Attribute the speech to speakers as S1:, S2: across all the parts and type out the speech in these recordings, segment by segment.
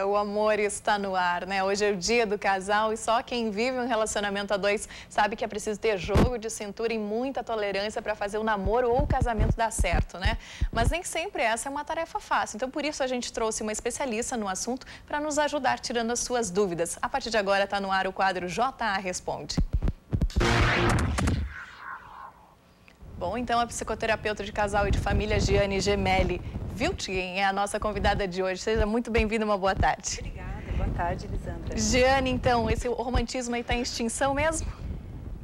S1: O amor está no ar, né? Hoje é o dia do casal e só quem vive um relacionamento a dois sabe que é preciso ter jogo de cintura e muita tolerância para fazer o namoro ou o casamento dar certo, né? Mas nem sempre essa é uma tarefa fácil. Então, por isso a gente trouxe uma especialista no assunto para nos ajudar tirando as suas dúvidas. A partir de agora está no ar o quadro JA Responde. Bom, então a psicoterapeuta de casal e de família Giane Gemelli Wiltgen é a nossa convidada de hoje. Seja muito bem-vinda, uma boa tarde.
S2: Obrigada, boa tarde, Elisandra.
S1: Giane, então, esse romantismo aí está em extinção mesmo?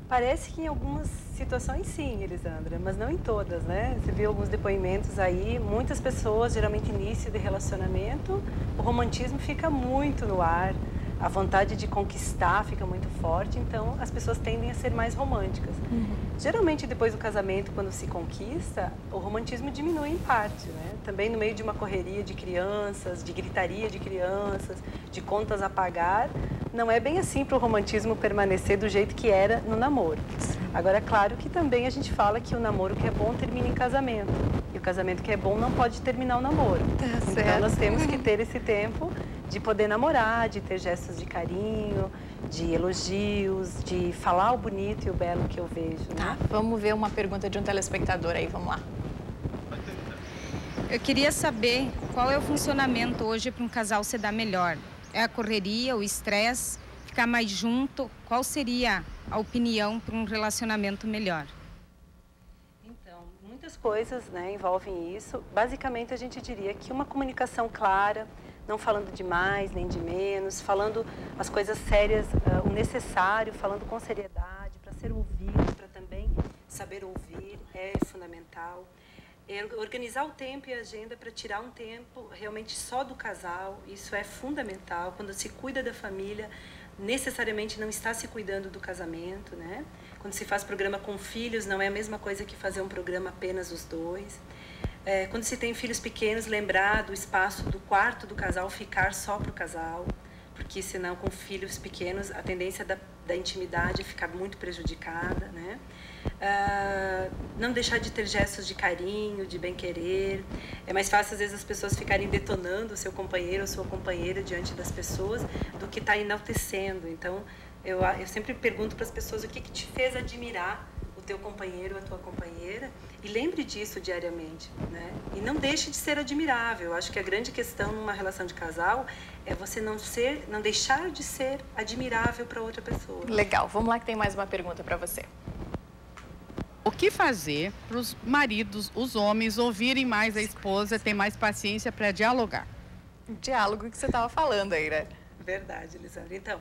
S2: Parece que em algumas situações sim, Elisandra, mas não em todas, né? Você viu alguns depoimentos aí, muitas pessoas, geralmente início de relacionamento, o romantismo fica muito no ar, a vontade de conquistar fica muito forte, então as pessoas tendem a ser mais românticas. Geralmente depois do casamento, quando se conquista, o romantismo diminui em parte, né? Também no meio de uma correria de crianças, de gritaria de crianças, de contas a pagar, não é bem assim para o romantismo permanecer do jeito que era no namoro. Agora, é claro que também a gente fala que o namoro que é bom termina em casamento. E o casamento que é bom não pode terminar o namoro. Então, nós temos que ter esse tempo de poder namorar, de ter gestos de carinho, de elogios, de falar o bonito e o belo que eu vejo. Né?
S1: Tá, vamos ver uma pergunta de um telespectador aí, vamos lá.
S3: Eu queria saber qual é o funcionamento hoje para um casal se dar melhor. É a correria, o estresse, ficar mais junto? Qual seria a opinião para um relacionamento melhor?
S2: Então, muitas coisas, né, envolvem isso. Basicamente, a gente diria que uma comunicação clara, não falando de mais nem de menos, falando as coisas sérias, o necessário, falando com seriedade, para ser ouvido, para também saber ouvir, é fundamental. Organizar o tempo e a agenda para tirar um tempo realmente só do casal, isso é fundamental. Quando se cuida da família, necessariamente não está se cuidando do casamento, né? Quando se faz programa com filhos, não é a mesma coisa que fazer um programa apenas os dois. Quando se tem filhos pequenos, lembrar do espaço do quarto do casal ficar só para o casal, porque senão com filhos pequenos a tendência da intimidade é ficar muito prejudicada, né? Não deixar de ter gestos de carinho, de bem-querer. É mais fácil, às vezes, as pessoas ficarem detonando o seu companheiro ou sua companheira diante das pessoas do que estar enaltecendo. Então, eu sempre pergunto para as pessoas o que te fez admirar o teu companheiro ou a tua companheira e lembre disso diariamente, né? E não deixe de ser admirável. Eu acho que a grande questão numa relação de casal é você não deixar de ser admirável para outra pessoa.
S1: Legal, vamos lá que tem mais uma pergunta para você.
S4: O que fazer para os maridos, os homens, ouvirem mais a esposa, ter mais paciência para dialogar?
S1: O diálogo que você estava falando aí, né?
S2: Verdade, Elisandra. Então,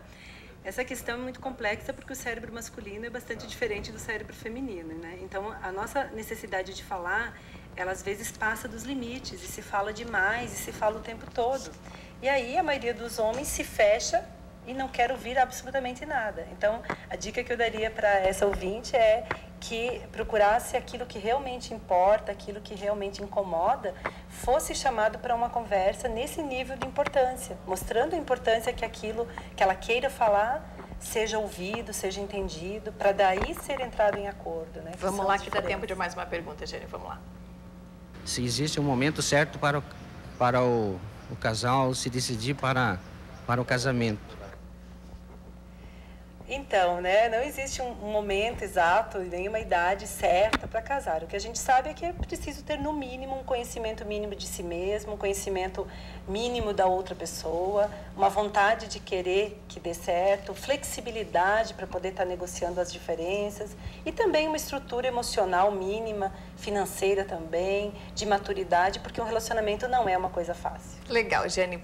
S2: essa questão é muito complexa porque o cérebro masculino é bastante diferente do cérebro feminino, né? Então, a nossa necessidade de falar, ela às vezes passa dos limites e se fala demais e se fala o tempo todo. E aí, a maioria dos homens se fecha e não quer ouvir absolutamente nada. Então, a dica que eu daria para essa ouvinte é que procurasse aquilo que realmente importa, aquilo que realmente incomoda, fosse chamado para uma conversa nesse nível de importância, mostrando a importância que aquilo que ela queira falar seja ouvido, seja entendido, para daí ser entrado em acordo. Né?
S1: Vamos lá que dá tempo de mais uma pergunta, Jenny, vamos lá.
S5: Se existe um momento certo para o casal se decidir para o casamento.
S2: Então, né, não existe um momento exato e nem uma idade certa para casar. O que a gente sabe é que é preciso ter, no mínimo, um conhecimento mínimo de si mesmo, um conhecimento mínimo da outra pessoa, uma vontade de querer que dê certo, flexibilidade para poder estar negociando as diferenças e também uma estrutura emocional mínima, financeira também, de maturidade, porque um relacionamento não é uma coisa fácil.
S1: Legal, Jenny.